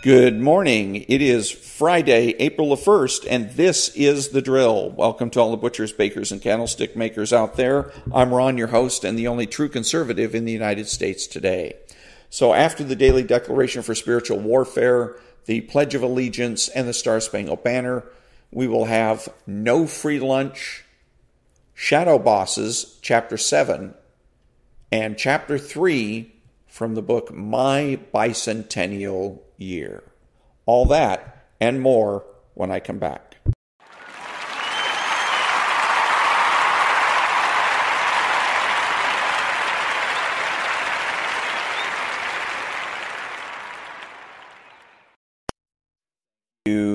Good morning. It is Friday, April the 1st, and this is The Drill. Welcome to all the butchers, bakers, and candlestick makers out there. I'm Ron, your host, and the only true conservative in the United States today. So after the Daily Declaration for Spiritual Warfare, the Pledge of Allegiance, and the Star-Spangled Banner, we will have No Free Lunch, Shadowbosses, Chapter 7, and Chapter 3 from the book My Bicentennial Year. All that and more when I come back.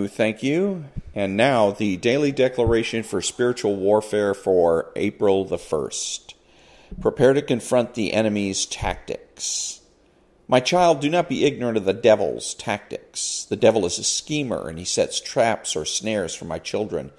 Thank you. And now the Daily Declaration for Spiritual Warfare for April the 1st. Prepare to confront the enemy's tactics. My child, do not be ignorant of the devil's tactics. The devil is a schemer, and he sets traps or snares for my children.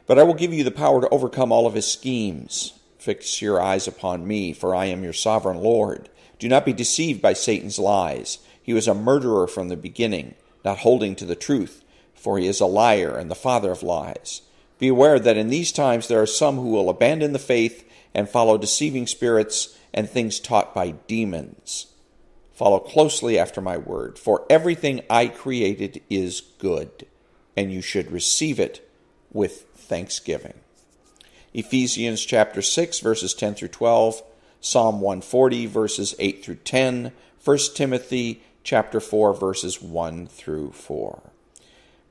But I will give you the power to overcome all of his schemes. Fix your eyes upon me, for I am your sovereign Lord. Do not be deceived by Satan's lies. He was a murderer from the beginning, not holding to the truth, for he is a liar and the father of lies. Be aware that in these times there are some who will abandon the faith and follow deceiving spirits and things taught by demons. Follow closely after my word, for everything I created is good, and you should receive it with thanksgiving. Ephesians chapter 6, verses 10 through 12, Psalm 140, verses 8 through 10, 1 Timothy chapter 4, verses 1 through 4.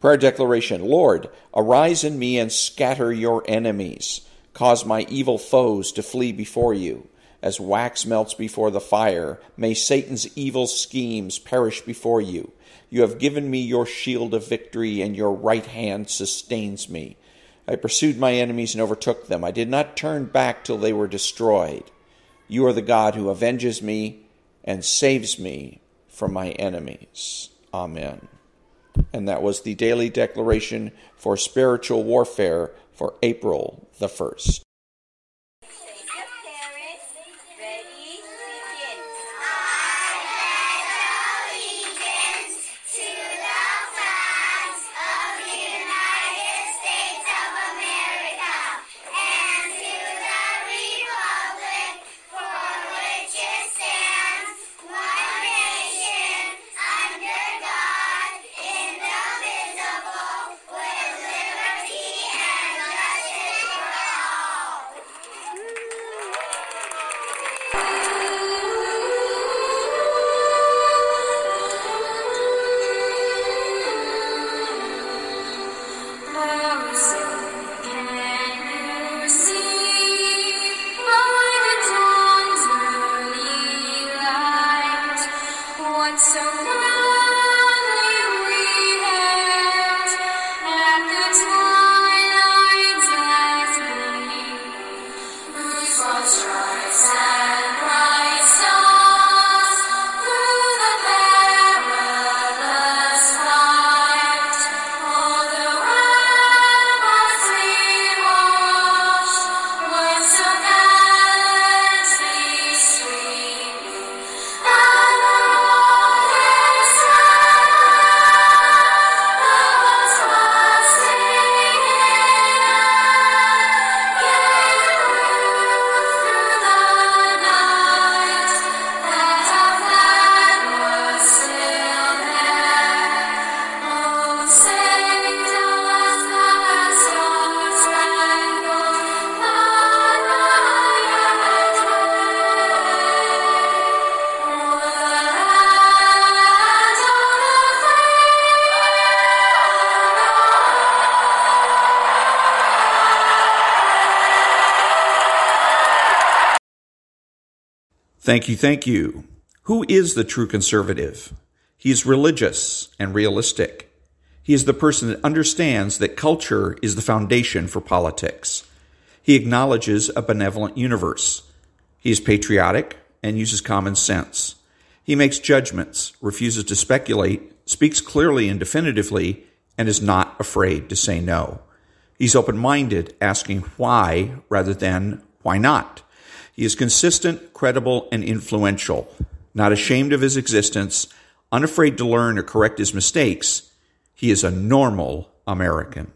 Prayer declaration, Lord, arise in me and scatter your enemies. Cause my evil foes to flee before you. As wax melts before the fire, may Satan's evil schemes perish before you. You have given me your shield of victory, and your right hand sustains me. I pursued my enemies and overtook them. I did not turn back till they were destroyed. You are the God who avenges me and saves me from my enemies. Amen. And that was the Daily Declaration for Spiritual Warfare for April the 1st. Thank you. Who is the true conservative? He is religious and realistic. He is the person that understands that culture is the foundation for politics. He acknowledges a benevolent universe. He is patriotic and uses common sense. He makes judgments, refuses to speculate, speaks clearly and definitively, and is not afraid to say no. He's open-minded, asking why rather than why not. He is consistent, credible, and influential, not ashamed of his existence, unafraid to learn or correct his mistakes, he is a normal American.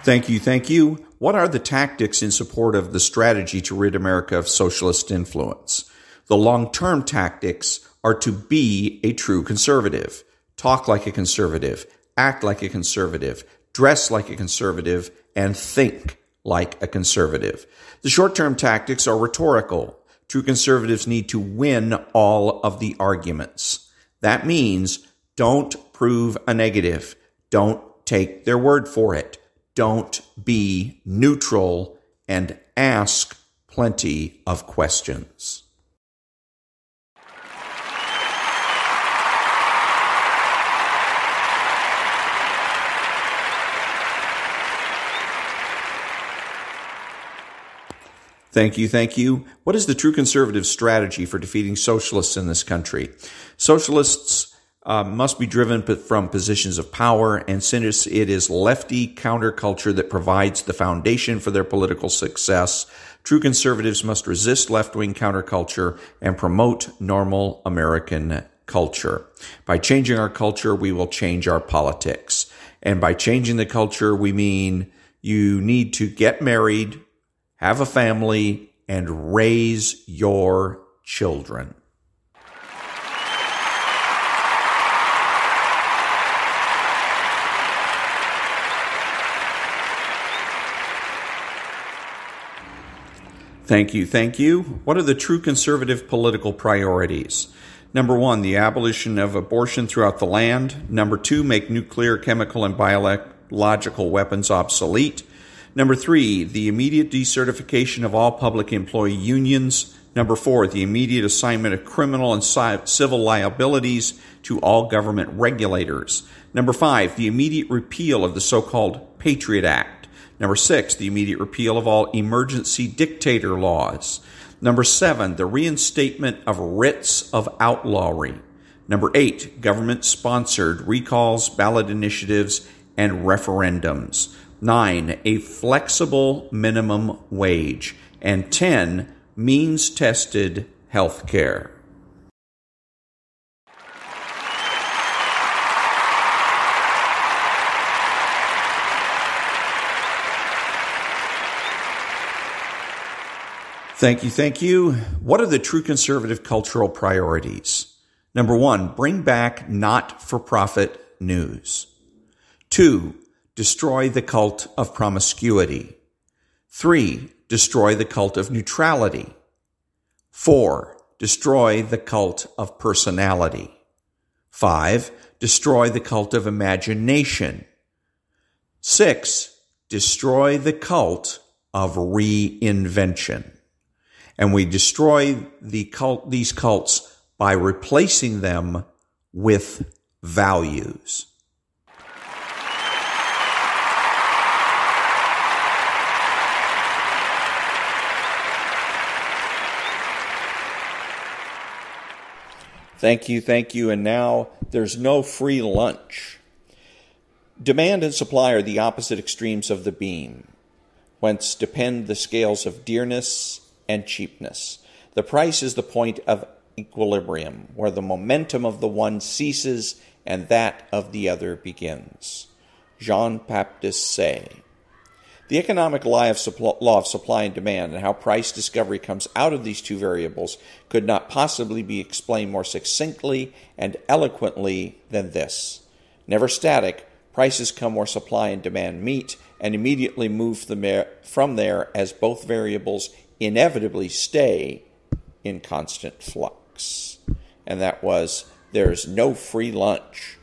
Thank you, thank you. What are the tactics in support of the strategy to rid America of socialist influence? The long-term tactics are to be a true conservative, talk like a conservative, act like a conservative, dress like a conservative, and think like a conservative. The short-term tactics are rhetorical. True conservatives need to win all of the arguments. That means don't prove a negative. Don't take their word for it. Don't be neutral, and ask plenty of questions. Thank you, thank you. What is the true conservative strategy for defeating socialists in this country? Socialists must be driven from positions of power, and since it is lefty counterculture that provides the foundation for their political success, true conservatives must resist left-wing counterculture and promote normal American culture. By changing our culture, we will change our politics. And by changing the culture, we mean you need to get married, have a family, and raise your children. Thank you, thank you. What are the true conservative political priorities? Number 1, the abolition of abortion throughout the land. Number 2, make nuclear, chemical, and biological weapons obsolete. Number 3, the immediate decertification of all public employee unions. Number 4, the immediate assignment of criminal and civil liabilities to all government regulators. Number 5, the immediate repeal of the so-called Patriot Act. Number 6, the immediate repeal of all emergency dictator laws. Number 7, the reinstatement of writs of outlawry. Number 8, government-sponsored recalls, ballot initiatives, and referendums. 9, a flexible minimum wage. And 10, means-tested health care. Thank you, thank you. What are the true conservative cultural priorities? Number 1, bring back not-for-profit news. 2, destroy the cult of promiscuity. 3, destroy the cult of neutrality. 4, destroy the cult of personality. 5, destroy the cult of imagination. 6, destroy the cult of reinvention. And we destroy these cults by replacing them with values. Thank you, thank you. And now there's no free lunch. Demand and supply are the opposite extremes of the beam, whence depend the scales of dearness and cheapness. The price is the point of equilibrium, where the momentum of the one ceases and that of the other begins. Jean-Baptiste Say. The economic law of supply and demand and how price discovery comes out of these two variables could not possibly be explained more succinctly and eloquently than this. Never static, prices come where supply and demand meet and immediately move from there as both variables inevitably stay in constant flux. And that was, there's no free lunch.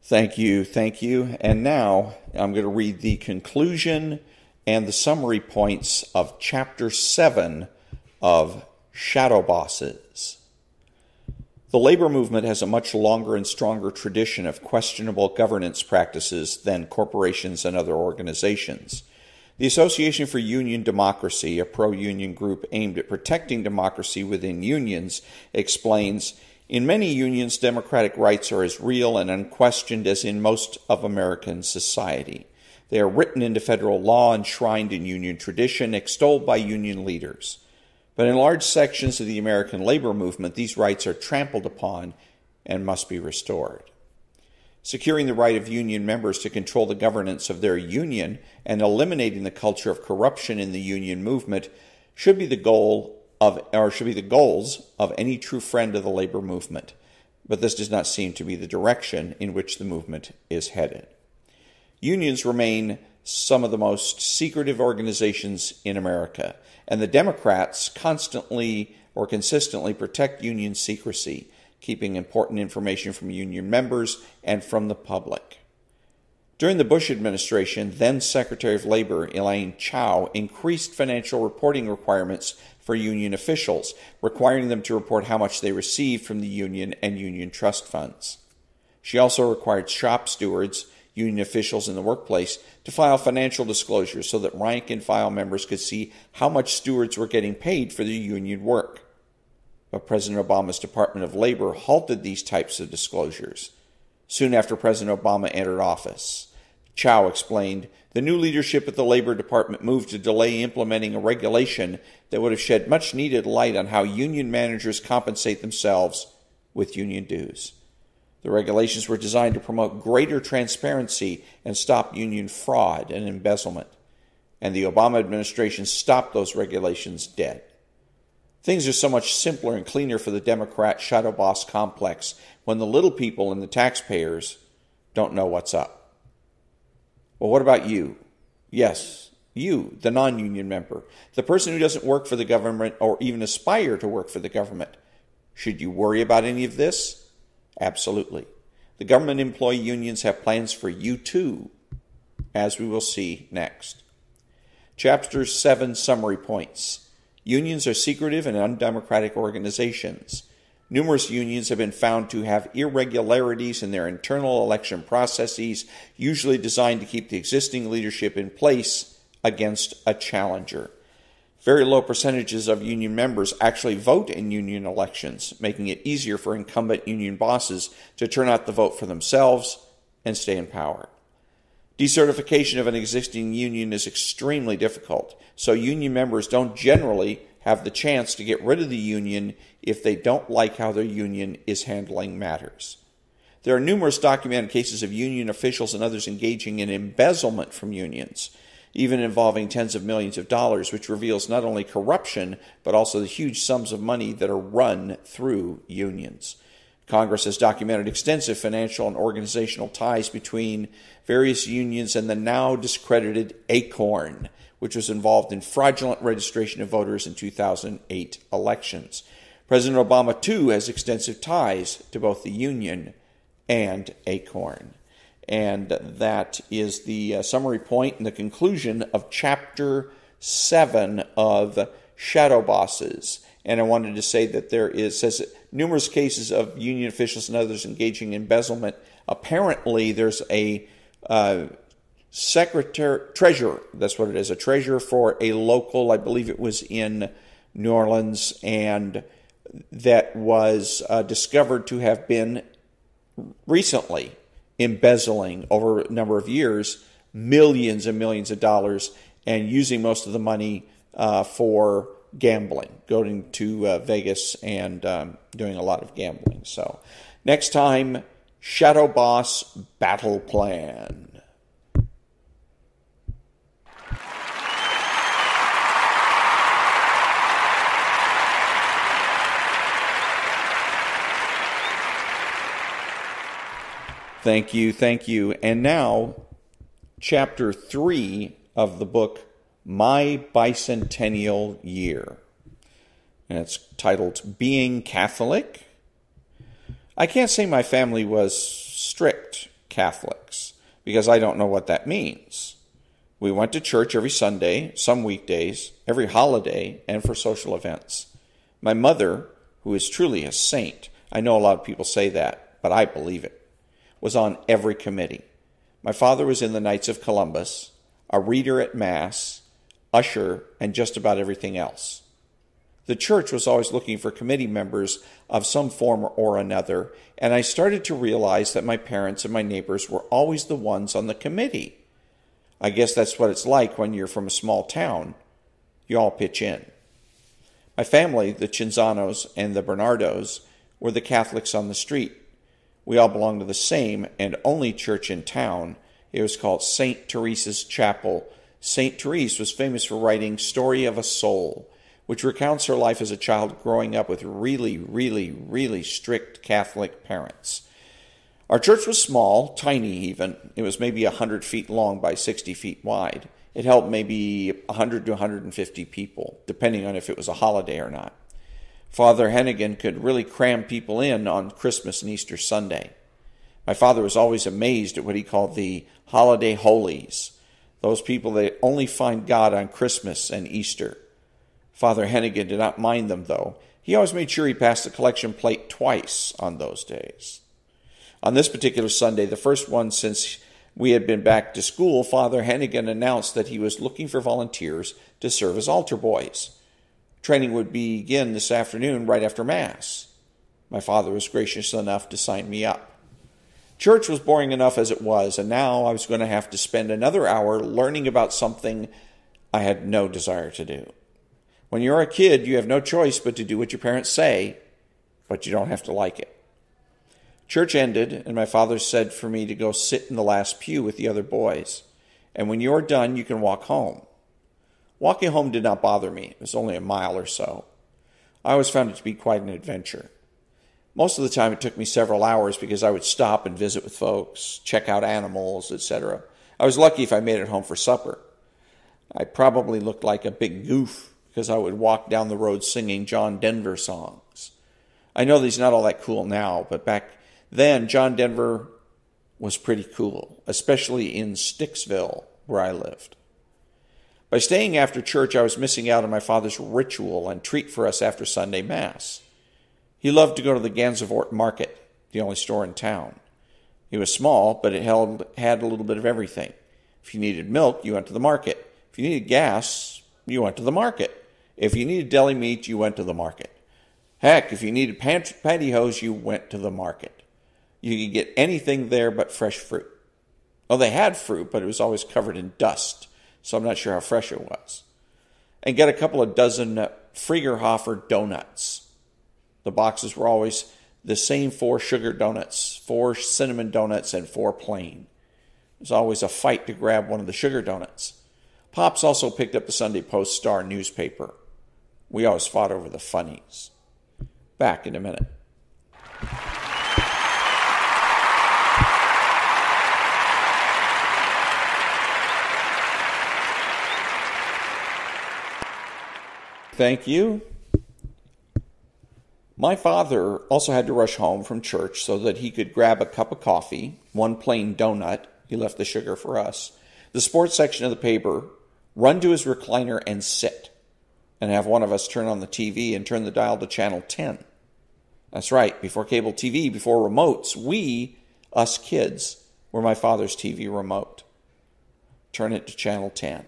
Thank you, thank you. And now I'm going to read the conclusion and the summary points of Chapter 7 of Shadowbosses. The labor movement has a much longer and stronger tradition of questionable governance practices than corporations and other organizations. The Association for Union Democracy, a pro-union group aimed at protecting democracy within unions, explains, "In many unions, democratic rights are as real and unquestioned as in most of American society. They are written into federal law, enshrined in union tradition, extolled by union leaders. But in large sections of the American labor movement, these rights are trampled upon and must be restored." Securing the right of union members to control the governance of their union and eliminating the culture of corruption in the union movement should be the goals of any true friend of the labor movement. But this does not seem to be the direction in which the movement is headed. Unions remain some of the most secretive organizations in America, and the Democrats consistently protect union secrecy, keeping important information from union members and from the public. During the Bush administration, then Secretary of Labor Elaine Chao increased financial reporting requirements for union officials, requiring them to report how much they received from the union and union trust funds. She also required shop stewards, union officials in the workplace, to file financial disclosures so that rank-and-file members could see how much stewards were getting paid for their union work. But President Obama's Department of Labor halted these types of disclosures. Soon after President Obama entered office, Chao explained, "The new leadership at the Labor Department moved to delay implementing a regulation that would have shed much-needed light on how union managers compensate themselves with union dues. The regulations were designed to promote greater transparency and stop union fraud and embezzlement. And the Obama administration stopped those regulations dead." Things are so much simpler and cleaner for the Democrat shadow boss complex when the little people and the taxpayers don't know what's up. Well, what about you? Yes, you, the non-union member, the person who doesn't work for the government or even aspire to work for the government. Should you worry about any of this? Absolutely. The government employee unions have plans for you too, as we will see next. Chapter 7 Summary Points. Unions are secretive and undemocratic organizations. Numerous unions have been found to have irregularities in their internal election processes, usually designed to keep the existing leadership in place against a challenger. Very low percentages of union members actually vote in union elections, making it easier for incumbent union bosses to turn out the vote for themselves and stay in power. Decertification of an existing union is extremely difficult, so union members don't generally have the chance to get rid of the union if they don't like how their union is handling matters. There are numerous documented cases of union officials and others engaging in embezzlement from unions, even involving tens of millions of dollars, which reveals not only corruption, but also the huge sums of money that are run through unions. Congress has documented extensive financial and organizational ties between various unions and the now discredited Acorn, which was involved in fraudulent registration of voters in 2008 elections. President Obama, too, has extensive ties to both the union and Acorn. And that is the summary point and the conclusion of Chapter 7 of Shadowbosses. And I wanted to say that says numerous cases of union officials and others engaging in embezzlement. Apparently, there's a treasurer, that's what it is, a treasurer for a local, I believe it was in New Orleans, and that was discovered to have been recently embezzling over a number of years millions and millions of dollars and using most of the money for gambling, going to Vegas and doing a lot of gambling. So next time, Shadow Boss Battle Plan. Thank you. And now, Chapter 3 of the book, My Bicentennial Year. And it's titled, Being Catholic. I can't say my family was strict Catholics, because I don't know what that means. We went to church every Sunday, some weekdays, every holiday, and for social events. My mother, who is truly a saint, I know a lot of people say that, but I believe it, was on every committee. My father was in the Knights of Columbus. a reader at Mass, usher, and just about everything else. The church was always looking for committee members of some form or another, and I started to realize that my parents and my neighbors were always the ones on the committee. I guess that's what it's like when you're from a small town. You all pitch in. My family, the Cinzanos and the Bernardos, were the Catholics on the street. We all belonged to the same and only church in town. It was called St. Teresa's Chapel. St. Therese was famous for writing Story of a Soul, which recounts her life as a child growing up with really, really, really strict Catholic parents. Our church was small, tiny even. It was maybe 100 feet long by 60 feet wide. It held maybe 100 to 150 people, depending on if it was a holiday or not. Father Hennigan could really cram people in on Christmas and Easter Sunday. My father was always amazed at what he called the holiday holies, those people that only find God on Christmas and Easter. Father Hennigan did not mind them, though. He always made sure he passed the collection plate twice on those days. On this particular Sunday, the first one since we had been back to school, Father Hennigan announced that he was looking for volunteers to serve as altar boys. Training would begin this afternoon right after Mass. My father was gracious enough to sign me up. Church was boring enough as it was, and now I was going to have to spend another hour learning about something I had no desire to do. When you're a kid, you have no choice but to do what your parents say, but you don't have to like it. Church ended, and my father said for me to go sit in the last pew with the other boys. And when you're done, you can walk home. Walking home did not bother me. It was only a mile or so. I always found it to be quite an adventure. Most of the time, it took me several hours because I would stop and visit with folks, check out animals, etc. I was lucky if I made it home for supper. I probably looked like a big goof because I would walk down the road singing John Denver songs. I know that he's not all that cool now, but back then, John Denver was pretty cool, especially in Sticksville, where I lived. By staying after church, I was missing out on my father's ritual and treat for us after Sunday Mass. He loved to go to the Gansevoort Market, the only store in town. It was small, but it had a little bit of everything. If you needed milk, you went to the market. If you needed gas, you went to the market. If you needed deli meat, you went to the market. Heck, if you needed pantyhose, you went to the market. You could get anything there but fresh fruit. Oh, they had fruit, but it was always covered in dust, so I'm not sure how fresh it was. And get a couple of dozen Friegerhofer donuts. The boxes were always the same 4 sugar donuts, 4 cinnamon donuts, and 4 plain. It was always a fight to grab one of the sugar donuts. Pops also picked up the Sunday Post Star newspaper. We always fought over the funnies. Back in a minute. Thank you. My father also had to rush home from church so that he could grab a cup of coffee, 1 plain donut, he left the sugar for us, the sports section of the paper, run to his recliner and sit, and have one of us turn on the TV and turn the dial to channel 10. That's right, before cable TV, before remotes, we, us kids, were my father's TV remote. Turn it to channel 10.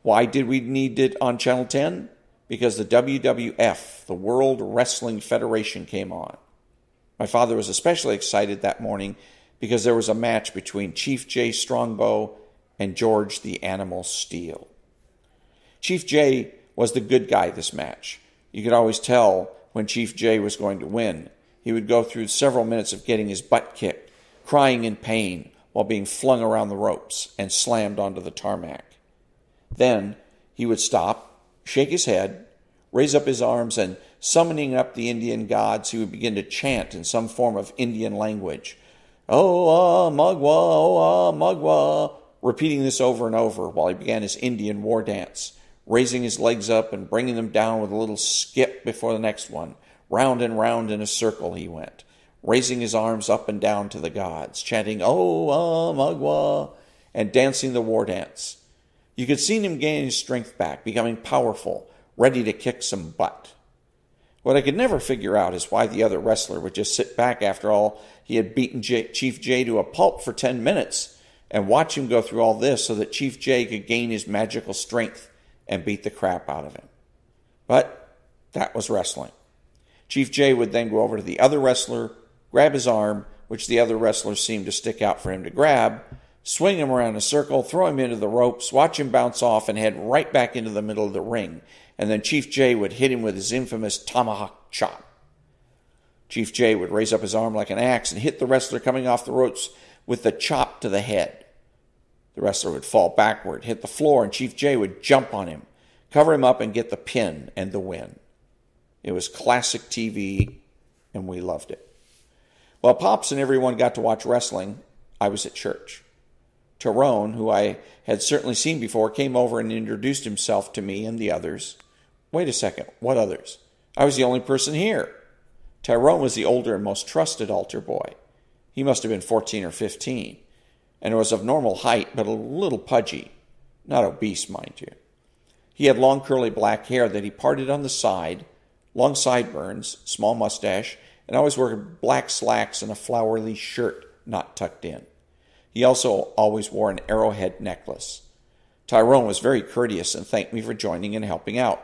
Why did we need it on Channel 10? Because the WWF, the World Wrestling Federation, came on. My father was especially excited that morning because there was a match between Chief Jay Strongbow and George the Animal Steele. Chief Jay was the good guy this match. You could always tell when Chief Jay was going to win. He would go through several minutes of getting his butt kicked, crying in pain while being flung around the ropes and slammed onto the tarmac. Then he would stop, shake his head, raise up his arms, and summoning up the Indian gods, he would begin to chant in some form of Indian language. Oh, Magwa, oh, Magwa, repeating this over and over while he began his Indian war dance, raising his legs up and bringing them down with a little skip before the next one. Round and round in a circle he went, raising his arms up and down to the gods, chanting, Oh, Magwa, and dancing the war dance. You could see him gaining his strength back, becoming powerful, ready to kick some butt. What I could never figure out is why the other wrestler would just sit back after all he had beaten Chief Jay to a pulp for 10 minutes and watch him go through all this so that Chief Jay could gain his magical strength and beat the crap out of him. But that was wrestling. Chief Jay would then go over to the other wrestler, grab his arm, which the other wrestler seemed to stick out for him to grab, swing him around a circle, throw him into the ropes, watch him bounce off, and head right back into the middle of the ring. And then Chief Jay would hit him with his infamous tomahawk chop. Chief Jay would raise up his arm like an axe and hit the wrestler coming off the ropes with the chop to the head. The wrestler would fall backward, hit the floor, and Chief Jay would jump on him, cover him up, and get the pin and the win. It was classic TV, and we loved it. While Pops and everyone got to watch wrestling, I was at church. Tyrone, who I had certainly seen before, came over and introduced himself to me and the others. Wait a second, what others? I was the only person here. Tyrone was the older and most trusted altar boy. He must have been 14 or 15, and was of normal height, but a little pudgy. Not obese, mind you. He had long curly black hair that he parted on the side, long sideburns, small mustache, and always wore black slacks and a flowery shirt not tucked in. He also always wore an arrowhead necklace. Tyrone was very courteous and thanked me for joining and helping out.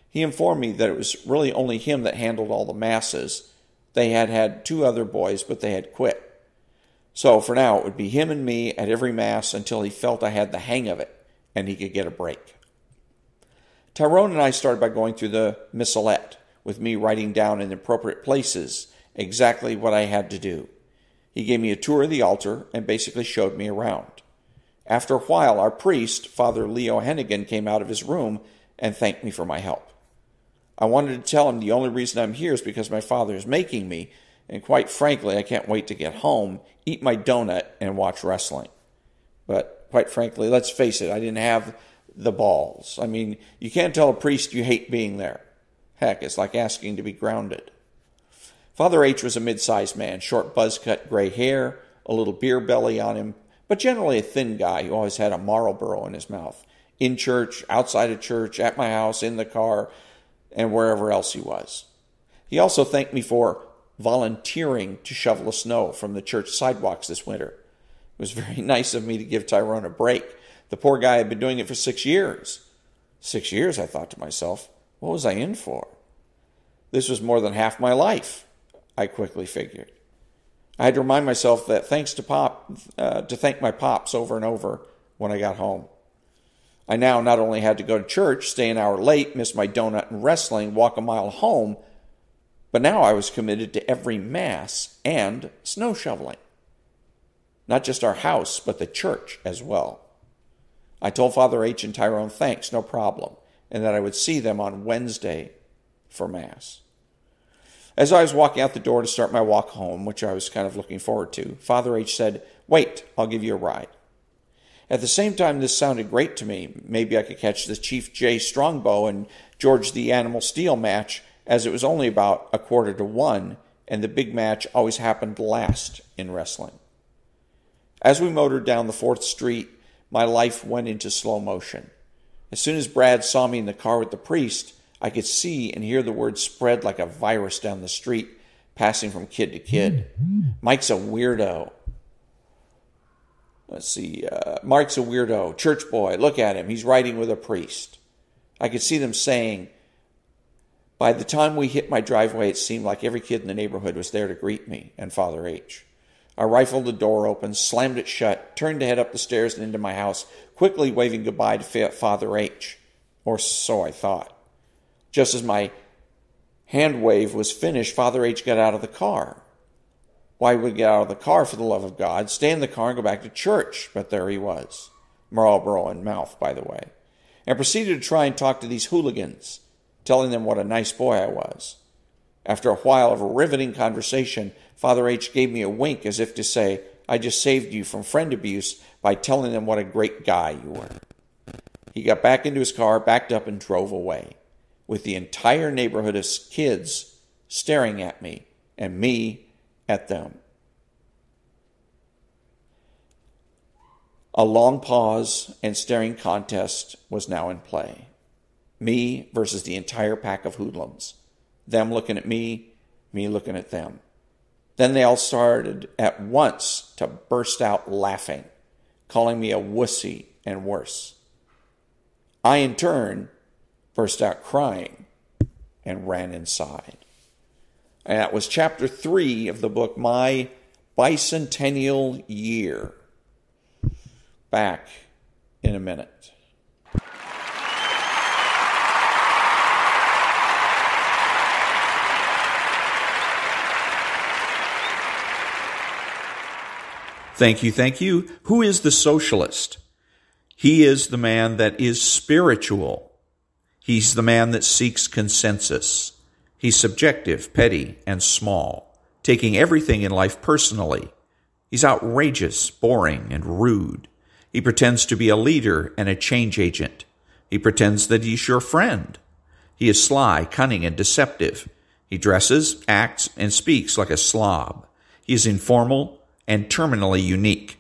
He informed me that it was really only him that handled all the masses. They had had 2 other boys, but they had quit. So for now, it would be him and me at every mass until he felt I had the hang of it and he could get a break. Tyrone and I started by going through the missalette, with me writing down in appropriate places exactly what I had to do. He gave me a tour of the altar and basically showed me around. After a while, our priest, Father Leo Hennigan, came out of his room and thanked me for my help. I wanted to tell him the only reason I'm here is because my father is making me, and quite frankly, I can't wait to get home, eat my donut, and watch wrestling. But quite frankly, let's face it, I didn't have the balls. I mean, you can't tell a priest you hate being there. Heck, it's like asking to be grounded. Father H was a mid-sized man, short buzz-cut gray hair, a little beer belly on him, but generally a thin guy who always had a Marlboro in his mouth. In church, outside of church, at my house, in the car, and wherever else he was. He also thanked me for volunteering to shovel the snow from the church sidewalks this winter. It was very nice of me to give Tyrone a break. The poor guy had been doing it for 6 years. 6 years, I thought to myself. What was I in for? This was more than half my life, I quickly figured. I had to remind myself that to thank my pops over and over when I got home. I now not only had to go to church, stay an hour late, miss my donut and wrestling, walk a mile home, but now I was committed to every mass and snow shoveling. Not just our house, but the church as well. I told Father H and Tyrone thanks, no problem, and that I would see them on Wednesday for Mass. As I was walking out the door to start my walk home, which I was kind of looking forward to, Father H said, "Wait, I'll give you a ride." At the same time, this sounded great to me. Maybe I could catch the Chief Jay Strongbow and George the Animal Steel match, as it was only about 1:45, and the big match always happened last in wrestling. As we motored down the 4th Street, my life went into slow motion. As soon as Brad saw me in the car with the priest, I could see and hear the word spread like a virus down the street, passing from kid to kid. Mike's a weirdo. Mark's a weirdo. Church boy, look at him. He's riding with a priest. I could see them saying, by the time we hit my driveway, it seemed like every kid in the neighborhood was there to greet me and Father H. I rifled the door open, slammed it shut, turned to head up the stairs and into my house, quickly waving goodbye to Father H. Or so I thought. Just as my hand wave was finished, Father H got out of the car. Why would he get out of the car, for the love of God? Stay in the car and go back to church. But there he was. Marlboro in mouth, by the way. And proceeded to try and talk to these hooligans, telling them what a nice boy I was. After a while of a riveting conversation, Father H gave me a wink as if to say, I just saved you from friend abuse by telling them what a great guy you were. He got back into his car, backed up, and drove away, with the entire neighborhood of kids staring at me, and me at them. A long pause and staring contest was now in play. Me versus the entire pack of hoodlums. Them looking at me looking at them. Then they all started at once to burst out laughing. calling me a wussy and worse. I, in turn, burst out crying and ran inside. And that was chapter 3 of the book, My Bicentennial Year. Back in a minute. Thank you. Who is the socialist? He is the man that is spiritual. He's the man that seeks consensus. He's subjective, petty, and small, taking everything in life personally. He's outrageous, boring, and rude. He pretends to be a leader and a change agent. He pretends that he's your friend. He is sly, cunning, and deceptive. He dresses, acts, and speaks like a slob. He is informal and terminally unique.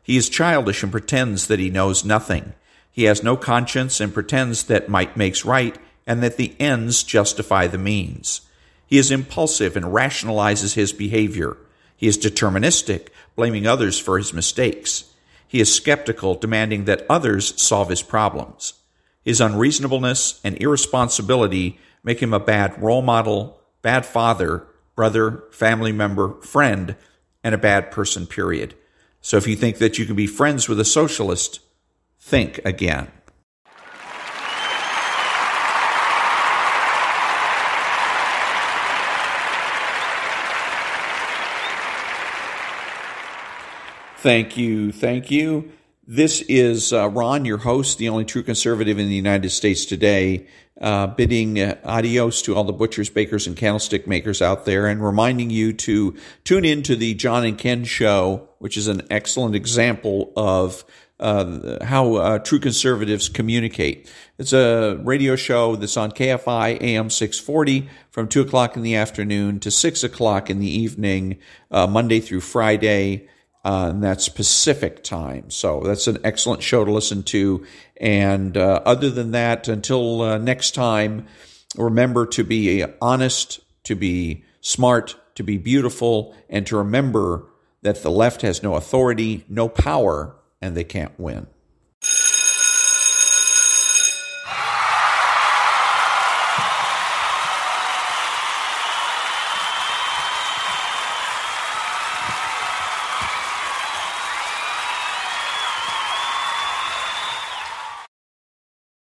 He is childish and pretends that he knows nothing. He has no conscience and pretends that might makes right and that the ends justify the means. He is impulsive and rationalizes his behavior. He is deterministic, blaming others for his mistakes. He is skeptical, demanding that others solve his problems. His unreasonableness and irresponsibility make him a bad role model, bad father, brother, family member, friend, and a bad person, period. So if you think that you can be friends with a socialist, think again. Thank you. This is Ron, your host, the only true conservative in the United States today, bidding adios to all the butchers, bakers, and candlestick makers out there, and reminding you to tune in to the John and Ken Show, which is an excellent example of how true conservatives communicate. It's a radio show that's on KFI AM 640 from 2 o'clock in the afternoon to 6 o'clock in the evening, Monday through Friday. And that's Pacific time. So that's an excellent show to listen to. And other than that, until next time, remember to be honest, to be smart, to be beautiful, and to remember that the left has no authority, no power, and they can't win.